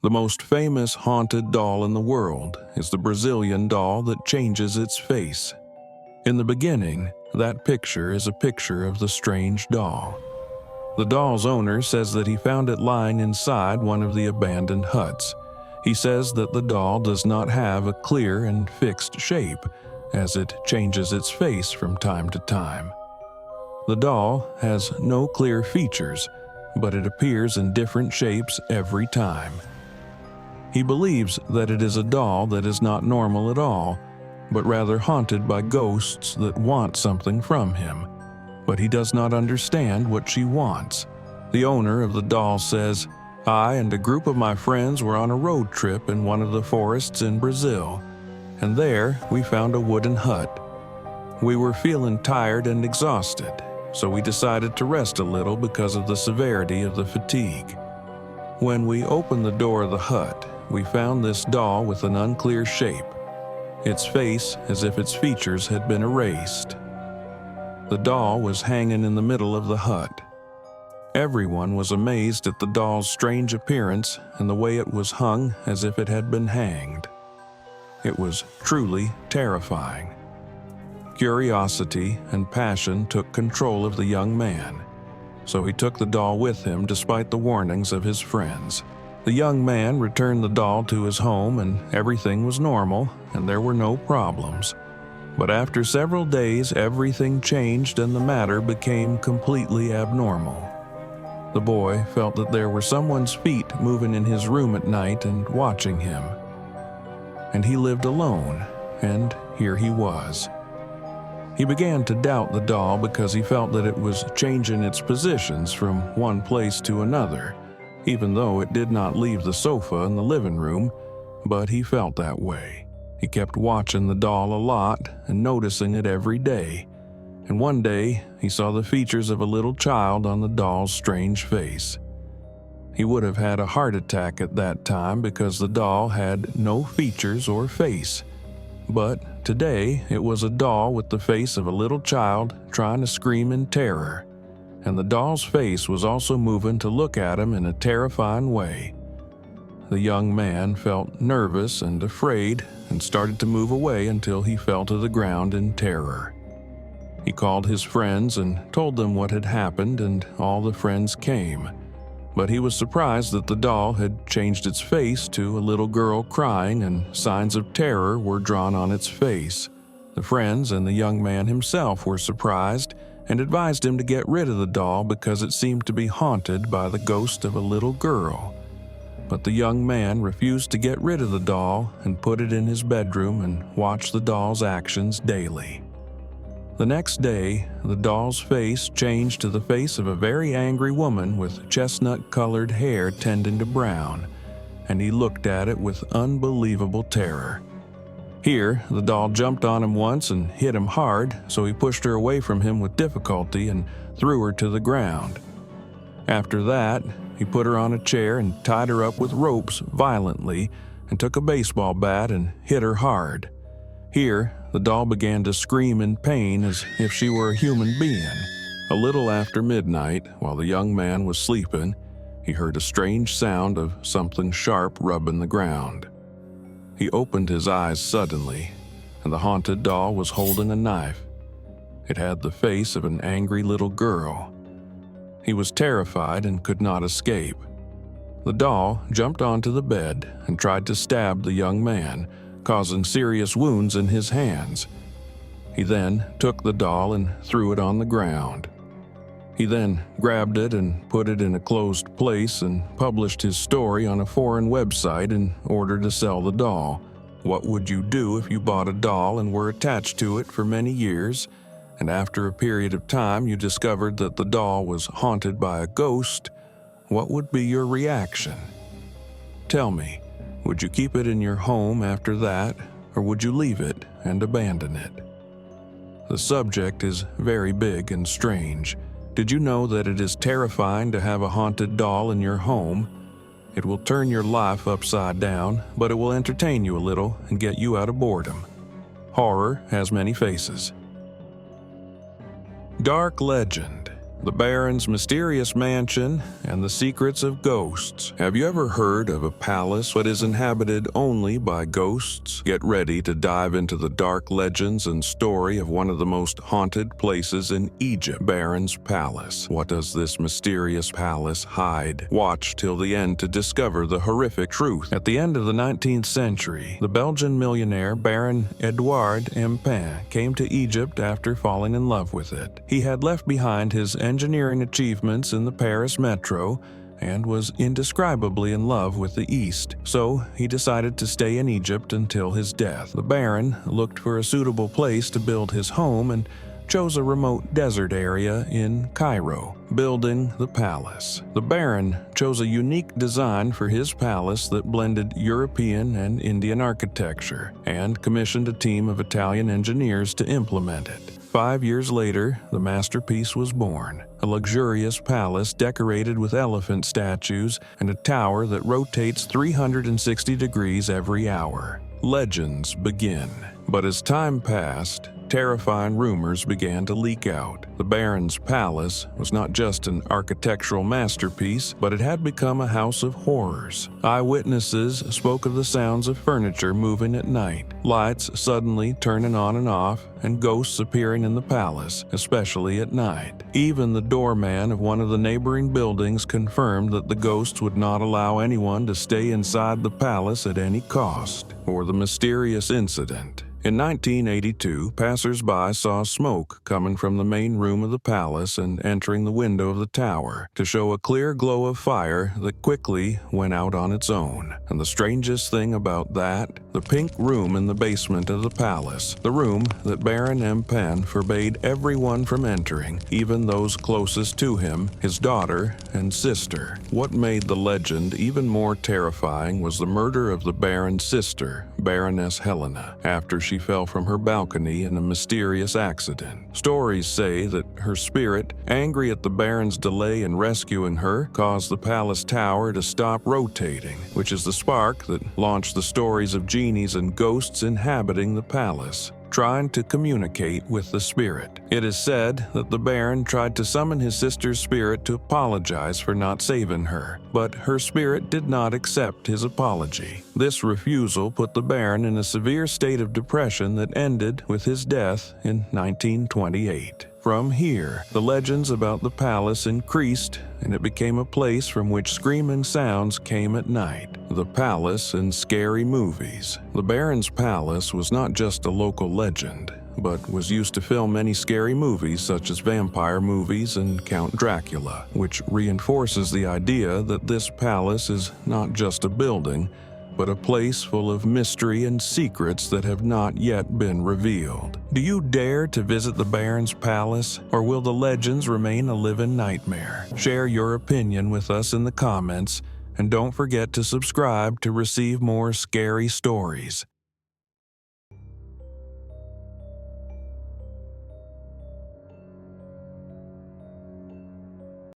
The most famous haunted doll in the world is the Brazilian doll that changes its face. In the beginning, that picture is a picture of the strange doll. The doll's owner says that he found it lying inside one of the abandoned huts. He says that the doll does not have a clear and fixed shape, as it changes its face from time to time. The doll has no clear features, but it appears in different shapes every time. He believes that it is a doll that is not normal at all, but rather haunted by ghosts that want something from him. But he does not understand what she wants. The owner of the doll says, "I and a group of my friends were on a road trip in one of the forests in Brazil, and there we found a wooden hut. We were feeling tired and exhausted, so we decided to rest a little because of the severity of the fatigue. When we opened the door of the hut, we found this doll with an unclear shape, its face as if its features had been erased. The doll was hanging in the middle of the hut. Everyone was amazed at the doll's strange appearance and the way it was hung as if it had been hanged. It was truly terrifying. Curiosity and passion took control of the young man, so he took the doll with him despite the warnings of his friends. The young man returned the doll to his home and everything was normal and there were no problems. But after several days, everything changed and the matter became completely abnormal. The boy felt that there were someone's feet moving in his room at night and watching him. And he lived alone, and here he was. He began to doubt the doll because he felt that it was changing its positions from one place to another, even though it did not leave the sofa in the living room, but he felt that way. He kept watching the doll a lot and noticing it every day, and one day he saw the features of a little child on the doll's strange face. He would have had a heart attack at that time because the doll had no features or face. But today it was a doll with the face of a little child trying to scream in terror, and the doll's face was also moving to look at him in a terrifying way. The young man felt nervous and afraid and started to move away until he fell to the ground in terror. He called his friends and told them what had happened, and all the friends came. But he was surprised that the doll had changed its face to a little girl crying, and signs of terror were drawn on its face. The friends and the young man himself were surprised and advised him to get rid of the doll because it seemed to be haunted by the ghost of a little girl. But the young man refused to get rid of the doll and put it in his bedroom and watched the doll's actions daily. The next day, the doll's face changed to the face of a very angry woman with chestnut-colored hair tending to brown, and he looked at it with unbelievable terror. Here, the doll jumped on him once and hit him hard, so he pushed her away from him with difficulty and threw her to the ground. After that, he put her on a chair and tied her up with ropes violently and took a baseball bat and hit her hard. Here, the doll began to scream in pain as if she were a human being. A little after midnight, while the young man was sleeping, he heard a strange sound of something sharp rubbing the ground. He opened his eyes suddenly, and the haunted doll was holding a knife. It had the face of an angry little girl. He was terrified and could not escape. The doll jumped onto the bed and tried to stab the young man, causing serious wounds in his hands. He then took the doll and threw it on the ground. He then grabbed it and put it in a closed place and published his story on a foreign website in order to sell the doll. What would you do if you bought a doll and were attached to it for many years, and after a period of time you discovered that the doll was haunted by a ghost? What would be your reaction? Tell me, would you keep it in your home after that, or would you leave it and abandon it? The subject is very big and strange. Did you know that it is terrifying to have a haunted doll in your home? It will turn your life upside down, but it will entertain you a little and get you out of boredom. Horror has many faces. Dark legend. the Baron's mysterious mansion, and the secrets of ghosts. Have you ever heard of a palace that is inhabited only by ghosts? Get ready to dive into the dark legends and story of one of the most haunted places in Egypt, Baron's Palace. What does this mysterious palace hide? Watch till the end to discover the horrific truth. At the end of the 19th century, the Belgian millionaire Baron Edouard Empain came to Egypt after falling in love with it. He had left behind his engineering achievements in the Paris metro and was indescribably in love with the East, so he decided to stay in Egypt until his death. The Baron looked for a suitable place to build his home and chose a remote desert area in Cairo, building the palace. The Baron chose a unique design for his palace that blended European and Indian architecture, and commissioned a team of Italian engineers to implement it. 5 years later, the masterpiece was born, a luxurious palace decorated with elephant statues and a tower that rotates 360 degrees every hour. Legends begin. But as time passed, terrifying rumors began to leak out. The Baron's palace was not just an architectural masterpiece, but it had become a house of horrors. Eyewitnesses spoke of the sounds of furniture moving at night, lights suddenly turning on and off, and ghosts appearing in the palace, especially at night. Even the doorman of one of the neighboring buildings confirmed that the ghosts would not allow anyone to stay inside the palace at any cost. Or the mysterious incident. In 1982, passers-by saw smoke coming from the main room of the palace and entering the window of the tower to show a clear glow of fire that quickly went out on its own. And the strangest thing about that, the pink room in the basement of the palace, the room that Baron Empain forbade everyone from entering, even those closest to him, his daughter and sister. What made the legend even more terrifying was the murder of the Baron's sister, Baroness Helena, after she fell from her balcony in a mysterious accident. Stories say that her spirit, angry at the Baron's delay in rescuing her, caused the palace tower to stop rotating, which is the spark that launched the stories of genies and ghosts inhabiting the palace, trying to communicate with the spirit. It is said that the Baron tried to summon his sister's spirit to apologize for not saving her, but her spirit did not accept his apology. This refusal put the Baron in a severe state of depression that ended with his death in 1928. From here, the legends about the palace increased, and it became a place from which screaming sounds came at night. The palace in scary movies. The Baron's palace was not just a local legend, but was used to film many scary movies such as vampire movies and Count Dracula, which reinforces the idea that this palace is not just a building, but a place full of mystery and secrets that have not yet been revealed. Do you dare to visit the Baron's palace, or will the legends remain a living nightmare? Share your opinion with us in the comments, and don't forget to subscribe to receive more scary stories.